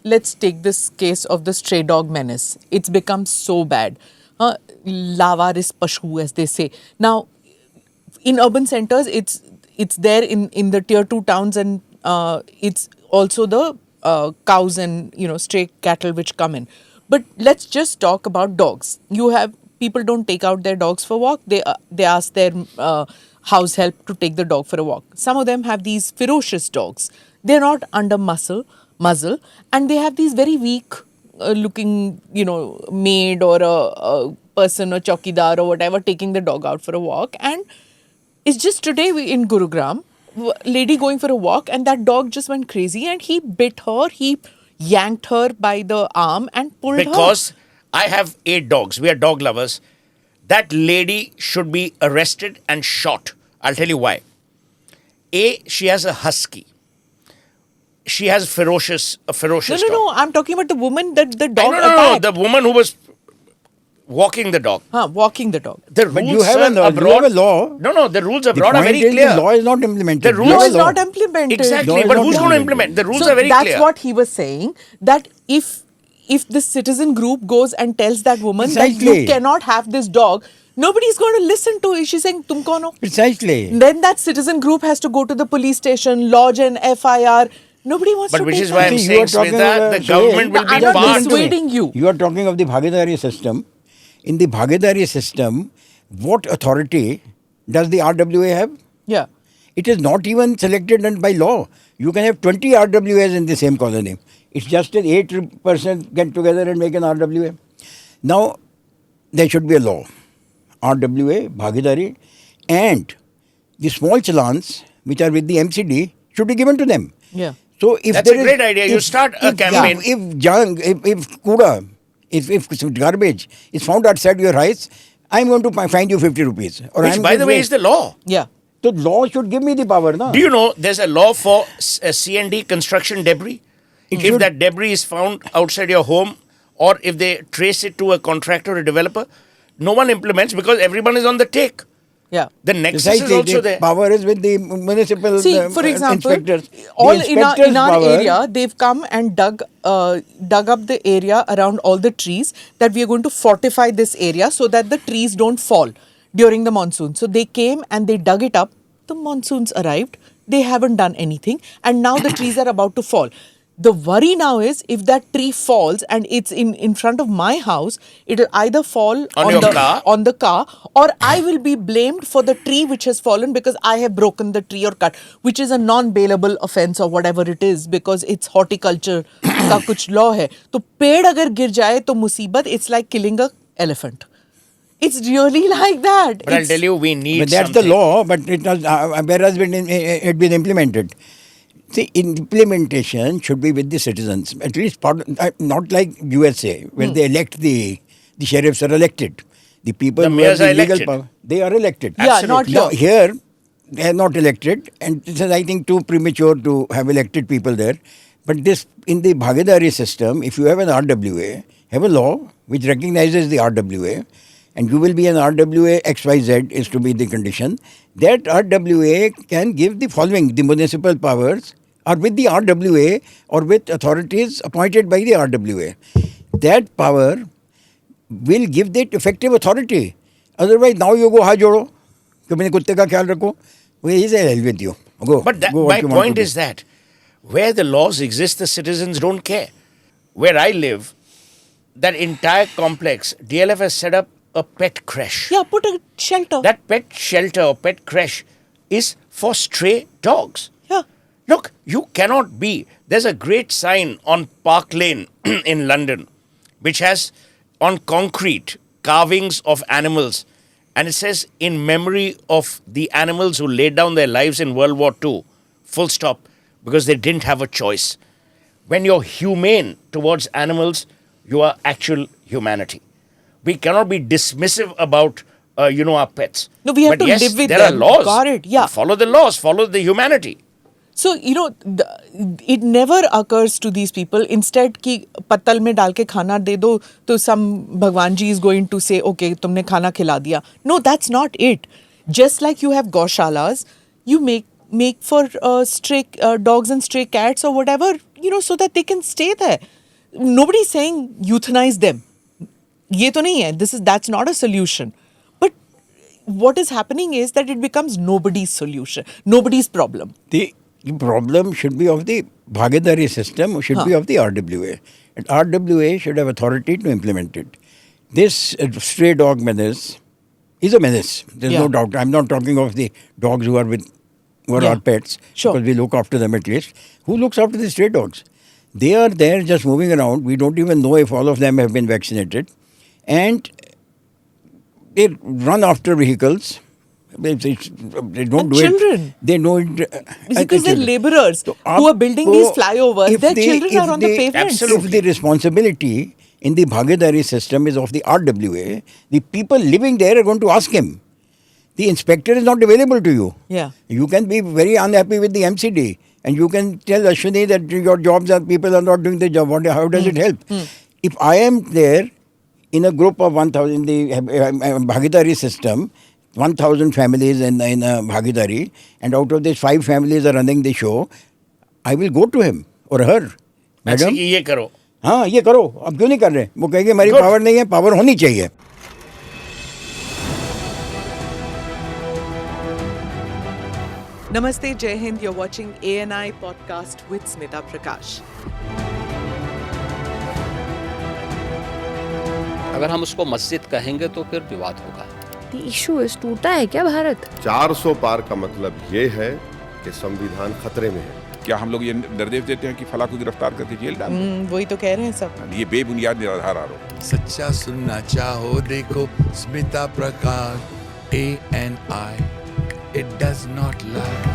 let's take this case of the stray dog menace. It's become so bad. Lavaris pashu, as they say. Now, in urban centers, it's there in the tier 2 towns, and it's also the cows and stray cattle which come in. But let's just talk about dogs. You have people don't take out their dogs for walk. They ask their house help to take the dog for a walk. Some of them have these ferocious dogs. They're not under muzzle, and they have these very weak looking, maid or a person or chowkidar or whatever taking the dog out for a walk. And it's just today in Gurugram, lady going for a walk, and that dog just went crazy and he bit her. He yanked her by the arm and pulled her. Because I have 8 dogs. We are dog lovers. That lady should be arrested and shot. I'll tell you why. A, she has a husky. She has a ferocious dog. No. I'm talking about the woman that the dog No. attacked. The woman who was walking the dog. Walking the dog. The But rules you have a law. abroad. You have a law. No. The rules The abroad are point very is clear. the law is not implemented. The rules You have Law a is law. not implemented. Law Exactly. is But not who's going to implemented. implement? The rules So are very that's clear. what he was saying, that if the citizen group goes and tells that woman that Precisely. you cannot have this dog, nobody's going to listen to it. She's saying, tum kaun ho? Precisely. Then that citizen group has to go to the police station, lodge an FIR. Nobody wants But to which take is why I'm that. See, you are saying, talking Smita, about- the government will I'm be not part. dissuading you. You are talking of the Bhagidari system. In the Bhagidari system, what authority does the RWA have? Yeah. It is not even selected by law. You can have 20 RWAs in the same colony. It's just that 8% get together and make an RWA. Now, there should be a law. RWA, Bhagidari, and the small challans, which are with the MCD, should be given to them. Yeah. So if That's there a great idea. You start a campaign. If junk, if kuda, if garbage is found outside your house, I'm going to find you 50 rupees. Or Which, I'm by going the to way, wait. is the law. Yeah. So law should give me the power, na? Do you know there's a law for C&D construction debris? If should. that debris is found outside your home, or if they trace it to a contractor or a developer, no one implements because everyone is on the take. Yeah. The nexus Precisely, is also the there. power is with the municipal See, for example, inspectors. The all in inspector's our power- area, they've come and dug up the area around all the trees, that we are going to fortify this area so that the trees don't fall during the monsoon. So they came and they dug it up. The monsoons arrived. They haven't done anything. And now the trees are about to fall. The worry now is if that tree falls and it's in front of my house, it'll either fall On your the car, or I will be blamed for the tree which has fallen because I have broken the tree or cut, which is a non-bailable offence or whatever it is, because it's horticulture का कुछ law है. तो पेड़ अगर गिर जाए तो मुसीबत, it's like killing a elephant. It's really like that. But I'll tell you, we need But that's something. the law, but it has, where has it been implemented? See, implementation should be with the citizens. At least not like USA, where they elect the sheriffs are elected. The people The who mayors have are the legal elected. power, they are elected. Yeah, not Now, here. here, they are not elected, and this is, I think, too premature to have elected people there. But this, in the Bhagidari system, if you have an RWA, have a law which recognizes the RWA, and you will be an RWA XYZ is to be the condition, that RWA can give the following: the municipal powers are with the RWA or with authorities appointed by the RWA. That power will give that effective authority. Otherwise, now you go हाथ जोड़ो कि अपने कुत्ते का ख्याल रखो. Well, he said, hell with you. Go. But go what my you want point to is do. that where the laws exist, the citizens don't care. Where I live, that entire complex, DLF has set up a pet creche. Yeah, put a shelter. That pet shelter or pet creche is for stray dogs. Yeah. Look, you cannot be. There's a great sign on Park Lane in London which has on concrete carvings of animals, and it says, in memory of the animals who laid down their lives in World War II, full stop, because they didn't have a choice. When you're humane towards animals, you are actual humanity. We cannot be dismissive about, our pets. No, we have But to yes, live with there them. are laws. Got it, yeah. Follow the laws, follow the humanity. So, it never occurs to these people, instead कि पत्तल में डाल के खाना दे दो, तो some Bhagwan ji is going to say, okay, तुमने खाना खिला दिया. No, that's not it. Just like you have gaushalas, you make make for stray dogs and stray cats or whatever, so that they can stay there. Nobody's saying euthanize them. ये तो नहीं है. That's not a solution. But what is happening is that it becomes nobody's solution, nobody's problem. The problem should be of the Bhagidari system, should be of the RWA. And RWA should have authority to implement it. This stray dog menace is a menace. There's no doubt. I'm not talking of the dogs who are our pets, Sure. because we look after them at least. Who looks after the stray dogs? They are there just moving around. We don't even know if all of them have been vaccinated. And they run after vehicles. They don't And do children. it. They know it. Because they're children. laborers So who are building these flyovers. if Their the- children if are on the the- pavements. Absolutely. If the responsibility in the Bhagidari system is of the RWA, the people living there are going to ask him. The inspector is not available to you. Yeah. You can be very unhappy with the MCD and you can tell Ashwini that your jobs are, people are not doing the job. How does it help? If I am there in a group of 1,000, in the Bhagidari system, 1,000 families in a Bhagidari, and out of these 5 families are running the show, I will go to him or her. ऐसे Madam, कि ये करो. हाँ ये करो, अब क्यों नहीं कर रहे? वो कहेंगे हमारी Good. पावर नहीं है, पावर होनी चाहिए. Namaste, Jai Hind. You're watching ANI podcast with Smita Prakash. अगर हम उसको मस्जिद कहेंगे तो फिर विवाद होगा. The issue is टूटा है क्या भारत? 400 पार का मतलब ये है कि संविधान खतरे में है. क्या हम लोग ये निर्देश देते हैं कि फला को गिरफ्तार करके जेल डाल दें? वही तो कह रहे हैं सब. ये बेबुनियाद निराधार आरोप. सच्चा सुनना चाहो देखो स्मिता प्रकाश ANI. It does not lie.